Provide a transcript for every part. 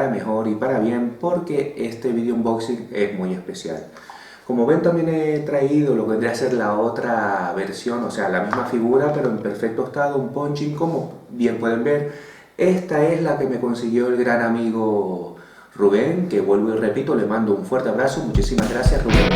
para mejor y para bien, porque este video unboxing es muy especial. Como ven, también he traído lo que vendría a ser la otra versión, o sea, la misma figura pero en perfecto estado, un punching, como bien pueden ver. Esta es la que me consiguió el gran amigo Rubén, que vuelvo y repito, le mando un fuerte abrazo. Muchísimas gracias, Rubén.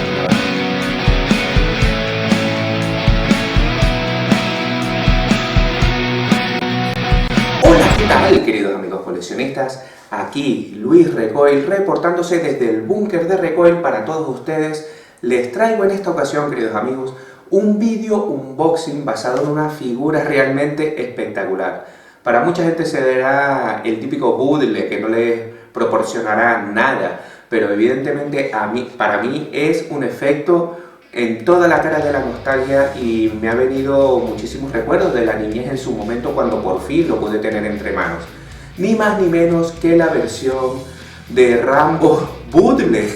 Hola, ¿qué tal, queridos amigos coleccionistas? Aquí Luis Recoil, reportándose desde el búnker de Recoil para todos ustedes. Les traigo en esta ocasión, queridos amigos, un video unboxing basado en una figura realmente espectacular. Para mucha gente será el típico bootleg que no les proporcionará nada, pero evidentemente para mí es un efecto en toda la cara de la nostalgia y me ha venido muchísimos recuerdos de la niñez en su momento cuando por fin lo pude tener entre manos. Ni más ni menos que la versión de Rambo bootleg.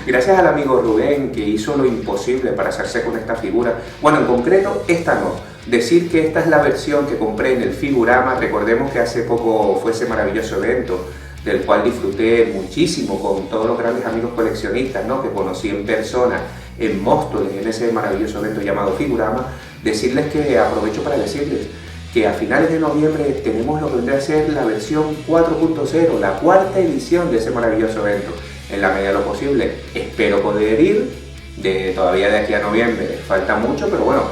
Gracias al amigo Rubén, que hizo lo imposible para hacerse con esta figura. Bueno, en concreto esta no. Decir que esta es la versión que compré en el Figurama. Recordemos que hace poco fue ese maravilloso evento del cual disfruté muchísimo con todos los grandes amigos coleccionistas, ¿no?, que conocí en persona en Móstoles, en ese maravilloso evento llamado Figurama. Decirles que aprovecho para decirles que a finales de noviembre tenemos lo que vendrá a ser la versión 4.0, la cuarta edición de ese maravilloso evento. En la medida de lo posible espero poder ir, todavía de aquí a noviembre falta mucho, pero bueno,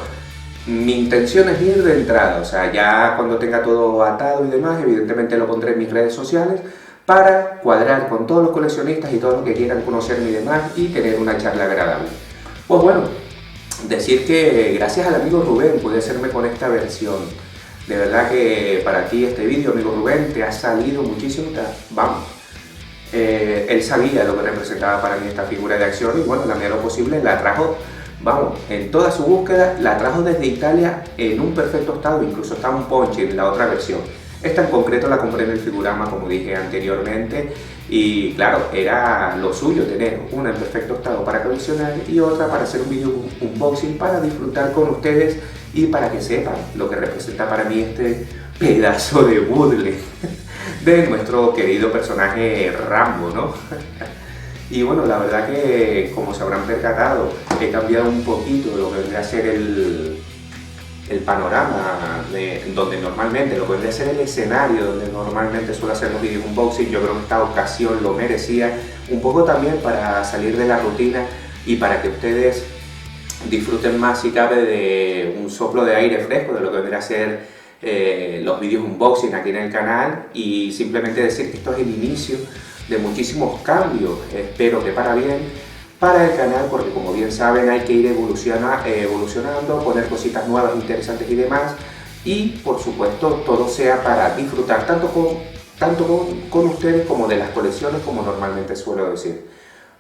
mi intención es ir de entrada, o sea, ya cuando tenga todo atado y demás, evidentemente lo pondré en mis redes sociales para cuadrar con todos los coleccionistas y todos los que quieran conocerme y demás y tener una charla agradable. Pues bueno, decir que gracias al amigo Rubén pude hacerme con esta versión. De verdad que para ti este vídeo, amigo Rubén, te ha salido muchísimo, vamos. Él sabía lo que representaba para mí esta figura de acción y bueno, en la medida de lo posible la trajo, vamos, en toda su búsqueda, la trajo desde Italia en un perfecto estado, incluso está un ponche en la otra versión. Esta en concreto la compré en el Figurama, como dije anteriormente, y claro, era lo suyo tener una en perfecto estado para coleccionar y otra para hacer un video unboxing para disfrutar con ustedes y para que sepan lo que representa para mí este pedazo de bootleg de nuestro querido personaje Rambo, ¿no? Y bueno, la verdad que, como se habrán percatado, he cambiado un poquito lo que vendría a ser el panorama donde normalmente, lo que vendría a ser el escenario donde normalmente suelo hacer los videos unboxing. Yo creo que esta ocasión lo merecía, un poco también para salir de la rutina y para que ustedes disfruten más, si cabe, de un soplo de aire fresco de lo que vendría a ser los vídeos unboxing aquí en el canal, y simplemente decir que esto es el inicio de muchísimos cambios, espero que para bien, para el canal, porque como bien saben hay que ir evolucionando, poner cositas nuevas, interesantes y demás, y por supuesto todo sea para disfrutar tanto con ustedes como de las colecciones, como normalmente suelo decir.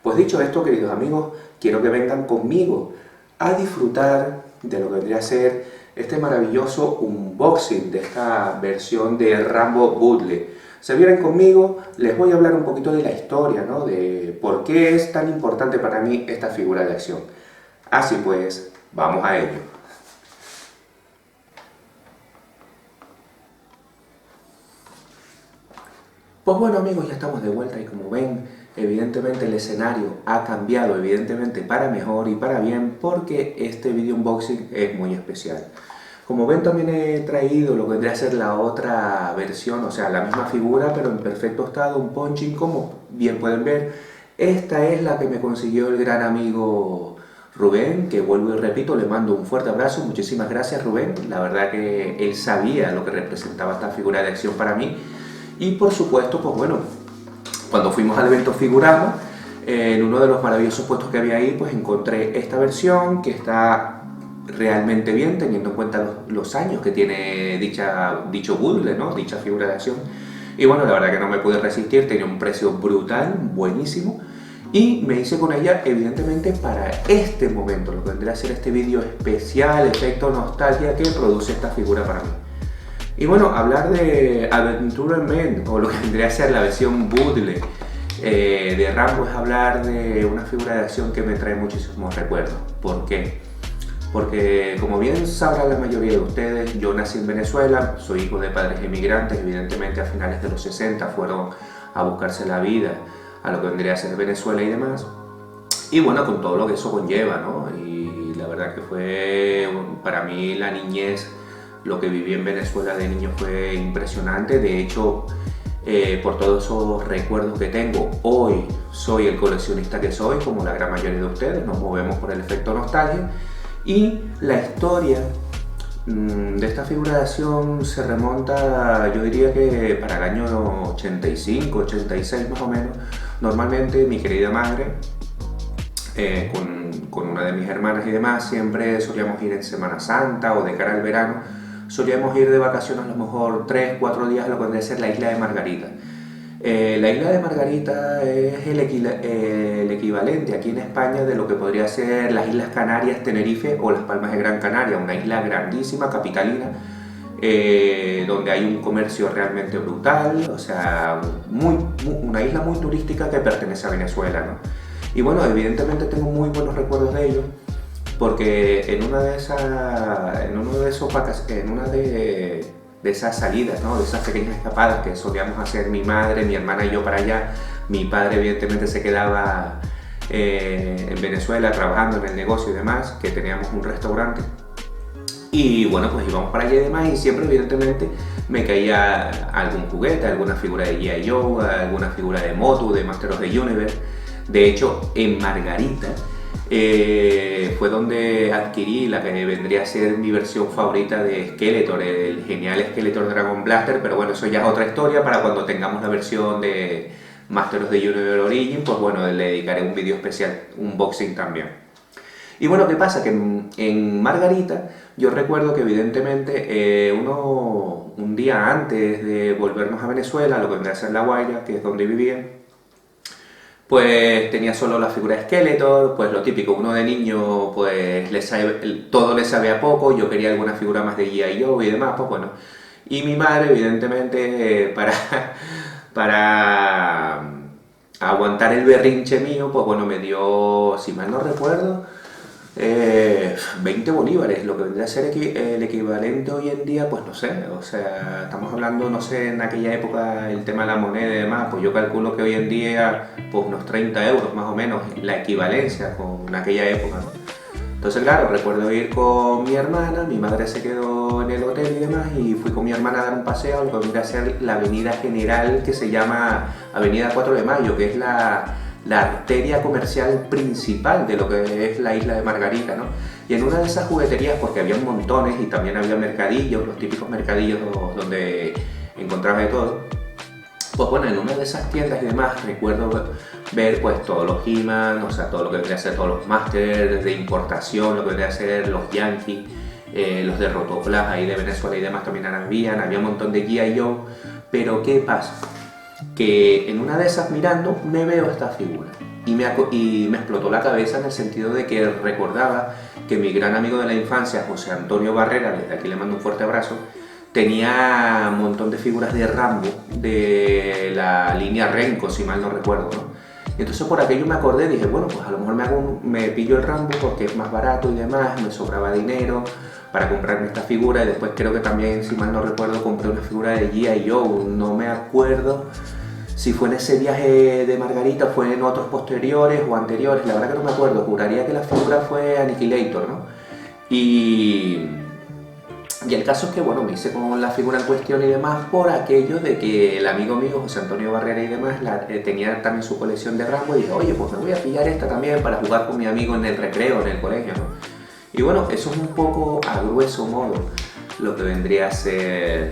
Pues dicho esto, queridos amigos, quiero que vengan conmigo a disfrutar de lo que vendría a ser este maravilloso unboxing de esta versión de Rambo bootleg. Se vienen conmigo, les voy a hablar un poquito de la historia, ¿no?, de por qué es tan importante para mí esta figura de acción. Así pues, vamos a ello. Pues bueno, amigos, ya estamos de vuelta y como ven, evidentemente el escenario ha cambiado, evidentemente para mejor y para bien, porque este video unboxing es muy especial. Como ven, también he traído lo que vendría a ser la otra versión, o sea, la misma figura pero en perfecto estado, un punching, como bien pueden ver. Esta es la que me consiguió el gran amigo Rubén, que vuelvo y repito, le mando un fuerte abrazo. Muchísimas gracias, Rubén. La verdad que él sabía lo que representaba esta figura de acción para mí. Y por supuesto, pues bueno, cuando fuimos al evento Figurama, en uno de los maravillosos puestos que había ahí, pues encontré esta versión que está realmente bien, teniendo en cuenta los años que tiene dicho bootleg, ¿no?, dicha figura de acción. Y bueno, la verdad que no me pude resistir, tenía un precio brutal, buenísimo, y me hice con ella evidentemente para este momento, lo que vendría a ser este vídeo especial, efecto nostalgia que produce esta figura para mí. Y bueno, hablar de Adventure Men, o lo que vendría a ser la versión bootleg de Rambo, es hablar de una figura de acción que me trae muchísimos recuerdos. ¿Por qué? Porque, como bien sabrá la mayoría de ustedes, yo nací en Venezuela, soy hijo de padres emigrantes, evidentemente a finales de los 60 fueron a buscarse la vida a lo que vendría a ser Venezuela y demás. Y bueno, con todo lo que eso conlleva, ¿no? Y la verdad que fue, para mí la niñez, lo que viví en Venezuela de niño fue impresionante. De hecho, por todos esos recuerdos que tengo, hoy soy el coleccionista que soy, como la gran mayoría de ustedes, nos movemos por el efecto nostalgia. Y la historia de esta figura de acción se remonta, yo diría que para el año 85, 86 más o menos. Normalmente mi querida madre, con una de mis hermanas y demás, siempre solíamos ir en Semana Santa o de cara al verano, solíamos ir de vacaciones a lo mejor 3, 4 días a lo que vendría a ser la isla de Margarita. La isla de Margarita es el equivalente aquí en España de lo que podría ser las Islas Canarias, Tenerife o las Palmas de Gran Canaria, una isla grandísima, capitalina, donde hay un comercio realmente brutal, o sea, una isla muy turística que pertenece a Venezuela, ¿no? Y bueno, evidentemente tengo muy buenos recuerdos de ello, porque en una de esas salidas, ¿no? De esas pequeñas escapadas que solíamos hacer mi madre, mi hermana y yo para allá, mi padre evidentemente se quedaba en Venezuela trabajando en el negocio y demás, que teníamos un restaurante. Y bueno, pues íbamos para allá y demás, y siempre evidentemente me caía algún juguete, alguna figura de G.I. Joe, alguna figura de Motu, de Master of the Universe. De hecho, en Margarita fue donde adquirí la que vendría a ser mi versión favorita de Skeletor, el genial Skeletor Dragon Blaster, pero bueno, eso ya es otra historia. Para cuando tengamos la versión de Master of the Universe Origin, pues bueno, le dedicaré un vídeo especial, un unboxing también. Y bueno, ¿qué pasa? Que en Margarita yo recuerdo que evidentemente un día antes de volvernos a Venezuela, lo que vendría a ser La Guaira, que es donde vivía, pues tenía solo la figura de Skeletor, pues lo típico, uno de niño pues todo le sabe a poco, yo quería alguna figura más de G.I. Joe y demás, pues bueno. Y mi madre evidentemente para aguantar el berrinche mío, pues bueno, me dio, si mal no recuerdo, 20 bolívares, lo que vendría a ser el equivalente hoy en día, pues no sé, o sea, estamos hablando, no sé, en aquella época el tema de la moneda y demás, pues yo calculo que hoy en día, pues unos 30 euros más o menos, la equivalencia con aquella época, ¿no? Entonces, claro, recuerdo ir con mi hermana, mi madre se quedó en el hotel y demás, y fui con mi hermana a dar un paseo a lo que vendría a ser la avenida general que se llama Avenida 4 de Mayo, que es la arteria comercial principal de lo que es la isla de Margarita, ¿no? Y en una de esas jugueterías, porque había montones y también había mercadillos, los típicos mercadillos donde encontraba de todo, pues bueno, en una de esas tiendas y demás recuerdo ver pues todos los He-Man, o sea, todo lo que vendría a ser todos los Masters de importación, lo que vendría a ser los Yankees, los de Rotoplas ahí de Venezuela y demás también había un montón de G.I. Joe, pero ¿qué pasa? Que en una de esas mirando me veo esta figura y me explotó la cabeza en el sentido de que recordaba que mi gran amigo de la infancia, José Antonio Barrera, desde aquí le mando un fuerte abrazo, tenía un montón de figuras de Rambo de la línea Renko, si mal no recuerdo, ¿no? Y entonces por aquello me acordé, dije, bueno, pues a lo mejor me pillo el Rambo porque es más barato y demás, me sobraba dinero para comprarme esta figura, y después creo que también, si mal no recuerdo, compré una figura de G.I. Joe, no me acuerdo si fue en ese viaje de Margarita, fue en otros posteriores o anteriores, la verdad que no me acuerdo, juraría que la figura fue Annihilator, ¿no? Y el caso es que, bueno, me hice con la figura en cuestión y demás por aquello de que el amigo mío, José Antonio Barrera y demás, tenía también su colección de Rambo, y dije, oye, pues me voy a pillar esta también para jugar con mi amigo en el recreo, en el colegio, ¿no? Y bueno, eso es un poco a grueso modo lo que vendría a ser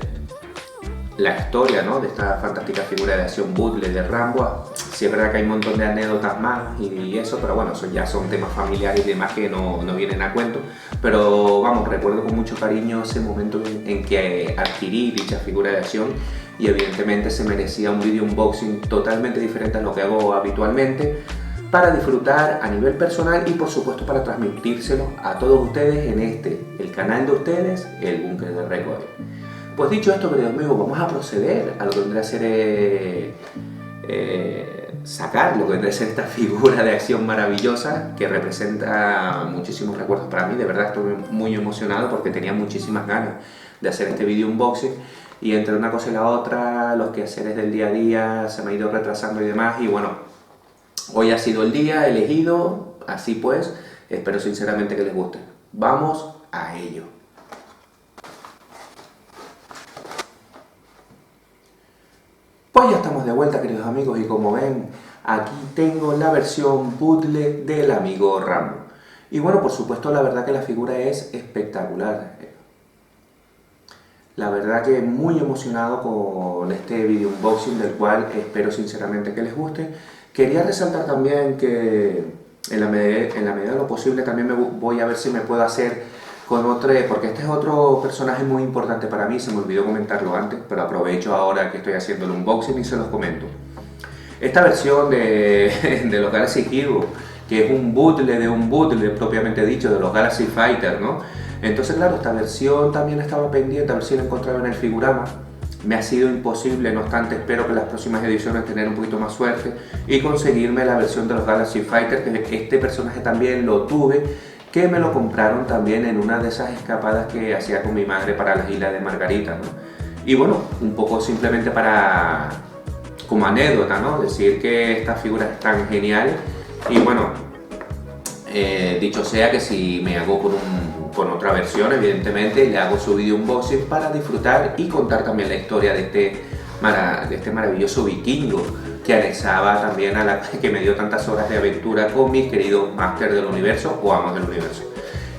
la historia, ¿no?, de esta fantástica figura de acción bootleg de Rambo. Sí es verdad que hay un montón de anécdotas más y eso, pero bueno, eso ya son temas familiares y demás que no vienen a cuento. Pero vamos, recuerdo con mucho cariño ese momento en que adquirí dicha figura de acción, y evidentemente se merecía un video unboxing totalmente diferente a lo que hago habitualmente, para disfrutar a nivel personal y por supuesto para transmitírselo a todos ustedes en el canal de ustedes, el Búnker de Recoil. Pues dicho esto, queridos amigos, vamos a proceder a lo que vendrá a ser sacar lo que vendrá a ser esta figura de acción maravillosa que representa muchísimos recuerdos para mí. De verdad estoy muy emocionado porque tenía muchísimas ganas de hacer este video unboxing. y entre una cosa y la otra, los quehaceres del día a día se me ha ido retrasando y demás, y bueno, hoy ha sido el día elegido, así pues, espero sinceramente que les guste. Vamos a ello. Pues ya estamos de vuelta, queridos amigos, y como ven, aquí tengo la versión bootleg del amigo Rambo. Y bueno, por supuesto, la verdad que la figura es espectacular. La verdad que muy emocionado con este video unboxing, del cual espero sinceramente que les guste. Quería resaltar también que en la medida de lo posible también voy a ver si me puedo hacer con otro, porque este es otro personaje muy importante para mí, se me olvidó comentarlo antes, pero aprovecho ahora que estoy haciendo el unboxing y se los comento. Esta versión de los Galaxy Hero, que es un bootleg propiamente dicho, de los Galaxy Fighter, ¿no? Entonces, claro, esta versión también estaba pendiente a ver si la encontraba en el Figurama. Me ha sido imposible, no obstante espero que las próximas ediciones tener un poquito más suerte y conseguirme la versión de los Galaxy Fighter, que este personaje también lo tuve, que me lo compraron también en una de esas escapadas que hacía con mi madre para las Islas de Margarita, ¿no? Y bueno, un poco simplemente como anécdota, ¿no? Decir que esta figura es tan genial y bueno, dicho sea que si me hago con otra versión, evidentemente le hago su video unboxing para disfrutar y contar también la historia de este maravilloso vikingo que anexaba también que me dio tantas horas de aventura con mis queridos Masters del Universo o Amos del Universo.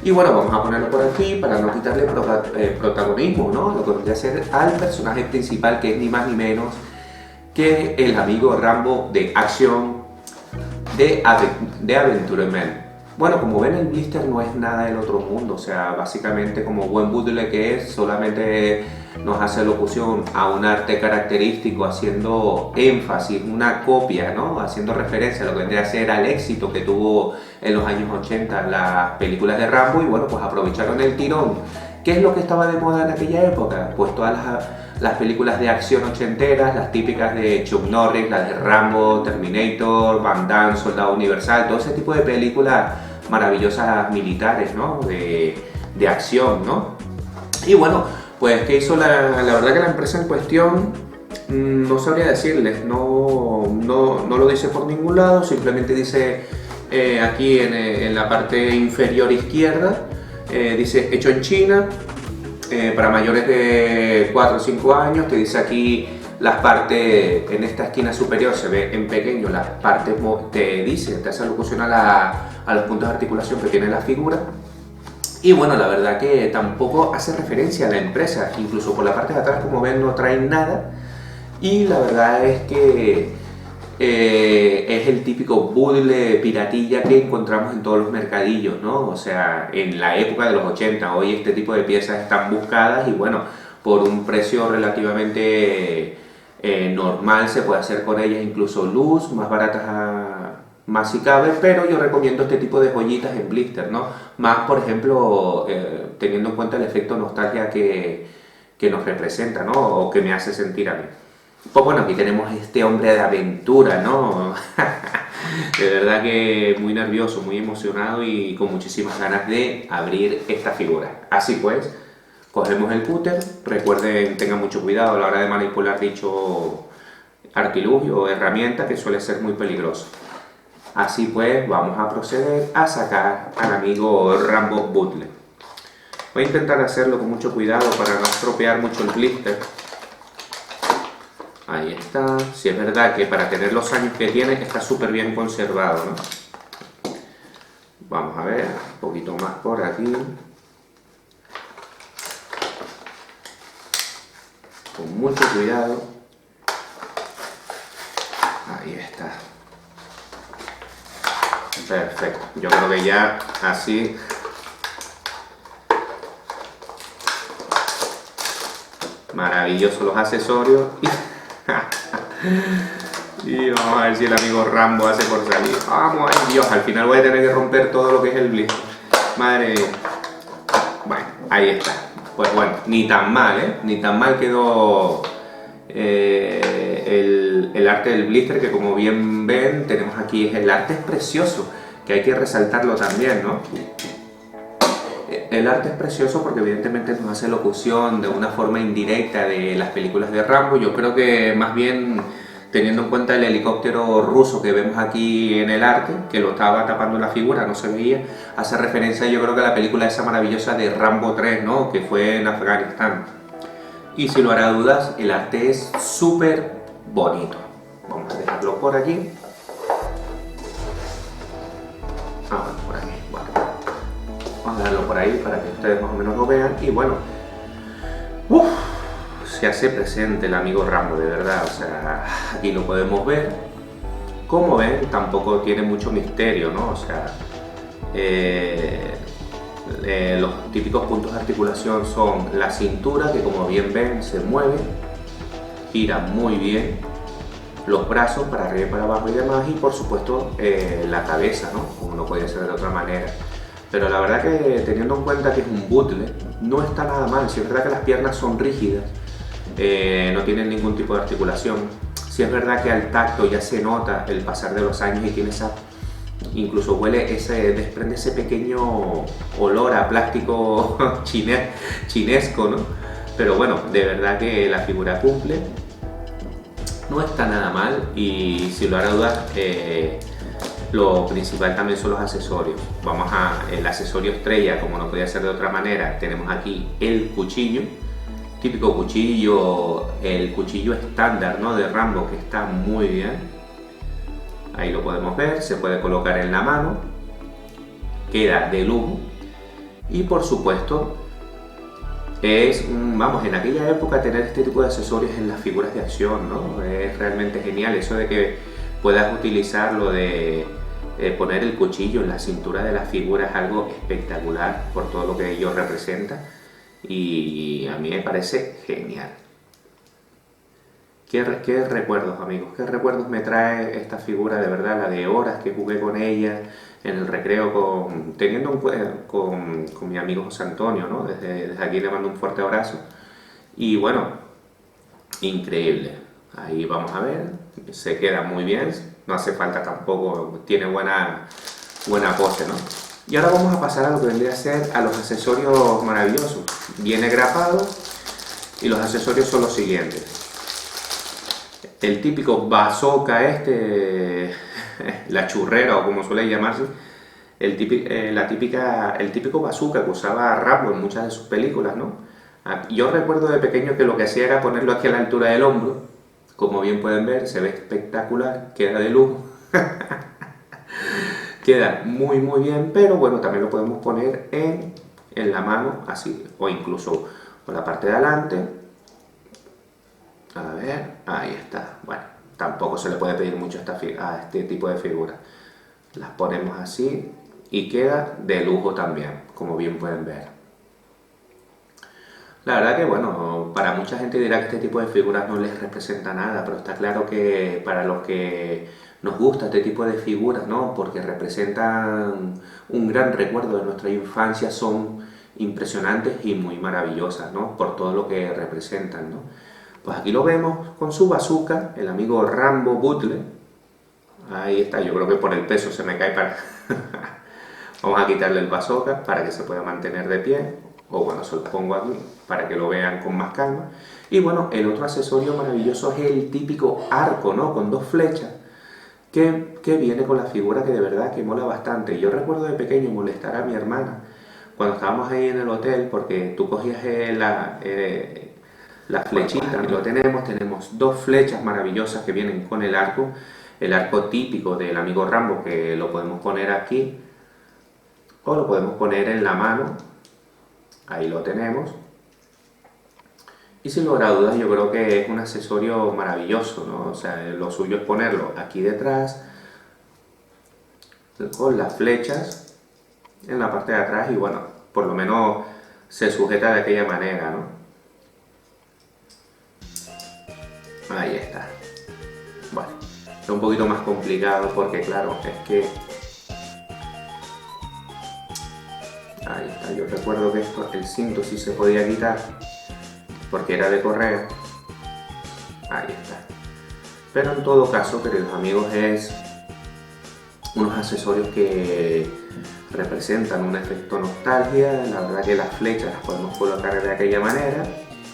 Y bueno, vamos a ponerlo por aquí para no quitarle protagonismo, ¿no? Lo que vendría a ser al personaje principal, que es ni más ni menos que el amigo Rambo de acción de Adventure Man. Bueno, como ven, el blister no es nada del otro mundo, o sea, básicamente como buen bootleg que es, solamente nos hace locución a un arte característico, haciendo énfasis, una copia, ¿no? Haciendo referencia a lo que vendría a ser al éxito que tuvo en los años 80 las películas de Rambo, y bueno, pues aprovecharon el tirón. ¿Qué es lo que estaba de moda en aquella época? Pues todas las películas de acción ochenteras, las típicas de Chuck Norris, las de Rambo, Terminator, Van Damme, Soldado Universal, todo ese tipo de películas maravillosas militares, ¿no? De acción, ¿no? Y bueno, pues ¿qué hizo la verdad que la empresa en cuestión? No sabría decirles, no lo dice por ningún lado, simplemente dice aquí en la parte inferior izquierda, dice hecho en China, para mayores de 4 o 5 años, te dice aquí las partes, en esta esquina superior se ve en pequeño las partes, te hace alusión a los puntos de articulación que tiene la figura. Y bueno, la verdad que tampoco hace referencia a la empresa, incluso por la parte de atrás, como ven, no trae nada. Y la verdad es que es el típico bootleg piratilla que encontramos en todos los mercadillos, ¿no? O sea, en la época de los 80, hoy este tipo de piezas están buscadas y bueno, por un precio relativamente normal se puede hacer con ellas incluso luz, más baratas más si cabe, pero yo recomiendo este tipo de joyitas en blister, ¿no? Más, por ejemplo, teniendo en cuenta el efecto nostalgia que nos representa, ¿no? O que me hace sentir a mí. Pues bueno, aquí tenemos este hombre de aventura, ¿no? De verdad que muy nervioso, muy emocionado y con muchísimas ganas de abrir esta figura. Así pues, cogemos el cúter. Recuerden, tengan mucho cuidado a la hora de manipular dicho artilugio o herramienta, que suele ser muy peligroso. Así pues, vamos a proceder a sacar al amigo Rambo bootleg. Voy a intentar hacerlo con mucho cuidado para no estropear mucho el blister. Ahí está. Si es verdad que para tener los años que tiene está súper bien conservado, ¿no? Vamos a ver, un poquito más por aquí. Con mucho cuidado. Ahí está. Perfecto. Yo creo que ya así... Maravillosos los accesorios. Y vamos a ver si el amigo Rambo hace por salir. Vamos, ay Dios, al final voy a tener que romper todo lo que es el blister. Madre mía. Bueno, ahí está. Pues bueno, ni tan mal, ¿eh? Ni tan mal quedó el arte del blister, que como bien ven, tenemos aquí. El arte es precioso, que hay que resaltarlo también, ¿no? el arte es precioso porque evidentemente nos hace locución de una forma indirecta de las películas de Rambo. Yo creo que más bien, teniendo en cuenta el helicóptero ruso que vemos aquí en el arte, que lo estaba tapando la figura, no se veía, hace referencia yo creo que a la película esa maravillosa de Rambo 3, ¿no? Que fue en Afganistán. Y sin lugar a dudas, el arte es súper bonito. Vamos a dejarlo por aquí. Bueno, por aquí. Bueno, vamos a dejarlo por ahí para que ustedes más o menos lo vean. Y bueno, se hace presente el amigo Rambo, de verdad. O sea, aquí lo podemos ver. Como ven, tampoco tiene mucho misterio, ¿no? O sea, los típicos puntos de articulación son la cintura, que como bien ven se mueve, gira muy bien, los brazos para arriba y para abajo y demás, y por supuesto la cabeza, ¿no? Como no podía ser de otra manera. Pero la verdad que, teniendo en cuenta que es un bootleg, no está nada mal. Si es verdad que las piernas son rígidas, no tienen ningún tipo de articulación. Si es verdad que al tacto ya se nota el pasar de los años y tiene esa, incluso desprende ese pequeño olor a plástico chinesco, ¿no? Pero bueno, de verdad que la figura cumple, no está nada mal, y sin lugar a dudas lo principal también son los accesorios. Vamos el accesorio estrella, como no podía ser de otra manera. Tenemos aquí el cuchillo, típico cuchillo, el cuchillo estándar, ¿no? De Rambo, que está muy bien. Ahí lo podemos ver, se puede colocar en la mano, queda de lujo. Y por supuesto vamos, en aquella época tener este tipo de accesorios en las figuras de acción, ¿no? Es realmente genial eso de que puedas utilizarlo de poner el cuchillo en la cintura de la figura, es algo espectacular por todo lo que ello representa, y a mí me parece genial. ¿Qué recuerdos, amigos? ¿Qué recuerdos me trae esta figura? De verdad, la de horas que jugué con ella en el recreo con mi amigo José Antonio, ¿no? Desde aquí le mando un fuerte abrazo. Y bueno, increíble. Ahí vamos a ver, se queda muy bien, no hace falta tampoco, tiene buena pose, ¿no? Y ahora vamos a pasar a lo que vendría a ser a los accesorios maravillosos. Viene grapado y los accesorios son los siguientes. El típico bazooka la churrera o como suele llamarse, el típico bazooka que usaba Rambo en muchas de sus películas, ¿no? Yo recuerdo de pequeño que lo que hacía era ponerlo aquí a la altura del hombro. Como bien pueden ver, se ve espectacular, queda de lujo. Queda muy muy bien, pero bueno, también lo podemos poner en la mano, así, o incluso por la parte de adelante. A ver, ahí está. Bueno, tampoco se le puede pedir mucho a este tipo de figuras. Las ponemos así y queda de lujo también, como bien pueden ver. La verdad que, bueno, para mucha gente dirá que este tipo de figuras no les representa nada, pero está claro que para los que nos gusta este tipo de figuras, ¿no? Porque representan un gran recuerdo de nuestra infancia, son impresionantes y muy maravillosas, ¿no? Por todo lo que representan, ¿no? Pues aquí lo vemos con su bazooka, el amigo Rambo Bootleg. Ahí está, yo creo que por el peso se me cae para... Vamos a quitarle el bazooka para que se pueda mantener de pie. O bueno, se lo pongo aquí para que lo vean con más calma. Y bueno, el otro accesorio maravilloso es el típico arco, ¿no? Con dos flechas que viene con la figura, que de verdad que mola bastante. Yo recuerdo de pequeño molestar a mi hermana cuando estábamos ahí en el hotel, porque tú cogías la flechita, lo tenemos dos flechas maravillosas que vienen con el arco típico del amigo Rambo, que lo podemos poner aquí o lo podemos poner en la mano. Ahí lo tenemos. Y sin lugar a dudas yo creo que es un accesorio maravilloso, ¿no? O sea, lo suyo es ponerlo aquí detrás, con las flechas en la parte de atrás, y bueno, por lo menos se sujeta de aquella manera, ¿no? Ahí está. Bueno, es un poquito más complicado porque claro, es que... Ahí está, yo recuerdo que el cinto sí se podía quitar porque era de correa. Ahí está. Pero en todo caso, queridos amigos, es unos accesorios que representan un efecto nostalgia. La verdad que las flechas las podemos colocar de aquella manera,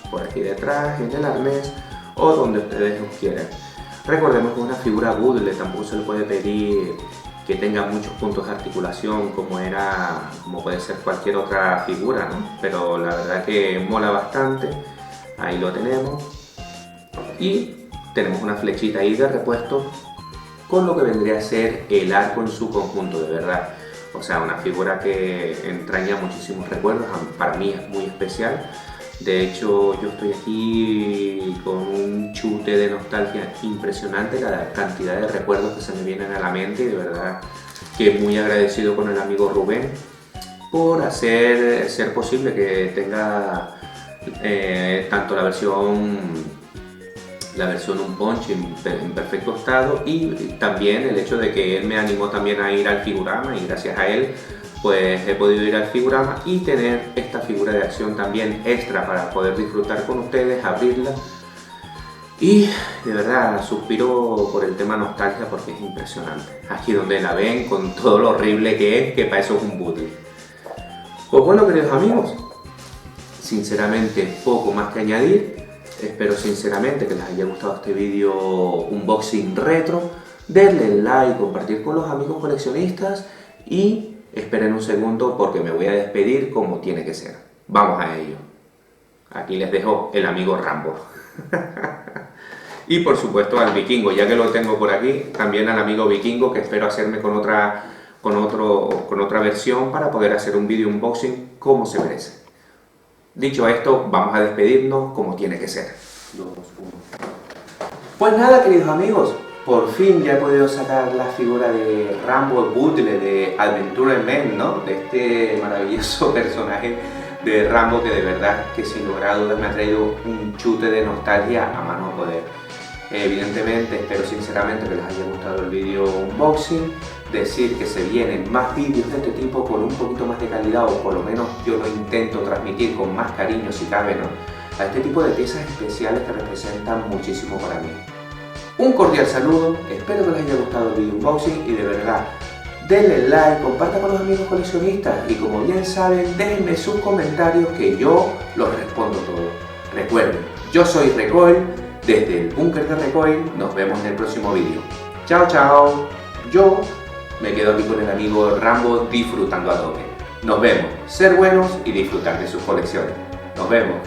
por aquí detrás, en el arnés o donde ustedes los quieran. Recordemos que una figura Budle tampoco se le puede pedir que tenga muchos puntos de articulación como puede ser cualquier otra figura, ¿no? Pero la verdad que mola bastante. Ahí lo tenemos y tenemos una flechita ahí de repuesto con lo que vendría a ser el arco en su conjunto, de verdad. O sea, una figura que entraña muchísimos recuerdos, para mí es muy especial. De hecho, yo estoy aquí con un chute de nostalgia impresionante, la cantidad de recuerdos que se me vienen a la mente, y de verdad que muy agradecido con el amigo Rubén por ser posible que tenga tanto la versión Unpunch en perfecto estado, y también el hecho de que él me animó también a ir al Figurama, y gracias a él pues he podido ir al Figurama y tener esta figura de acción también extra para poder disfrutar con ustedes, abrirla. Y de verdad suspiro por el tema nostalgia porque es impresionante. Aquí donde la ven, con todo lo horrible que es, que para eso es un booty. Pues bueno, queridos amigos, sinceramente poco más que añadir. Espero sinceramente que les haya gustado este vídeo unboxing retro. Denle like, compartir con los amigos coleccionistas y esperen un segundo porque me voy a despedir como tiene que ser. Vamos a ello. Aquí les dejo el amigo Rambo. Y por supuesto al Vikingo, ya que lo tengo por aquí, también al amigo Vikingo, que espero hacerme con otra versión para poder hacer un vídeo unboxing como se merece. Dicho esto, vamos a despedirnos como tiene que ser. 2, 1. Pues nada, queridos amigos, por fin ya he podido sacar la figura de Rambo Budle de Adventure Men, ¿no? De este maravilloso personaje de Rambo que de verdad que sin lugar a dudas me ha traído un chute de nostalgia a mano poder. Evidentemente espero sinceramente que les haya gustado el vídeo unboxing, decir que se vienen más vídeos de este tipo con un poquito más de calidad, o por lo menos yo lo intento transmitir con más cariño si cabe, ¿no? A este tipo de piezas especiales que representan muchísimo para mí. Un cordial saludo, espero que les haya gustado el vídeo unboxing y de verdad denle like, compartan con los amigos coleccionistas y como bien saben, déjenme sus comentarios que yo los respondo todos. Recuerden, yo soy Recoil, desde el búnker de Recoil, nos vemos en el próximo vídeo. Chao, chao. Yo me quedo aquí con el amigo Rambo disfrutando a tope. Nos vemos, ser buenos y disfrutar de sus colecciones. Nos vemos.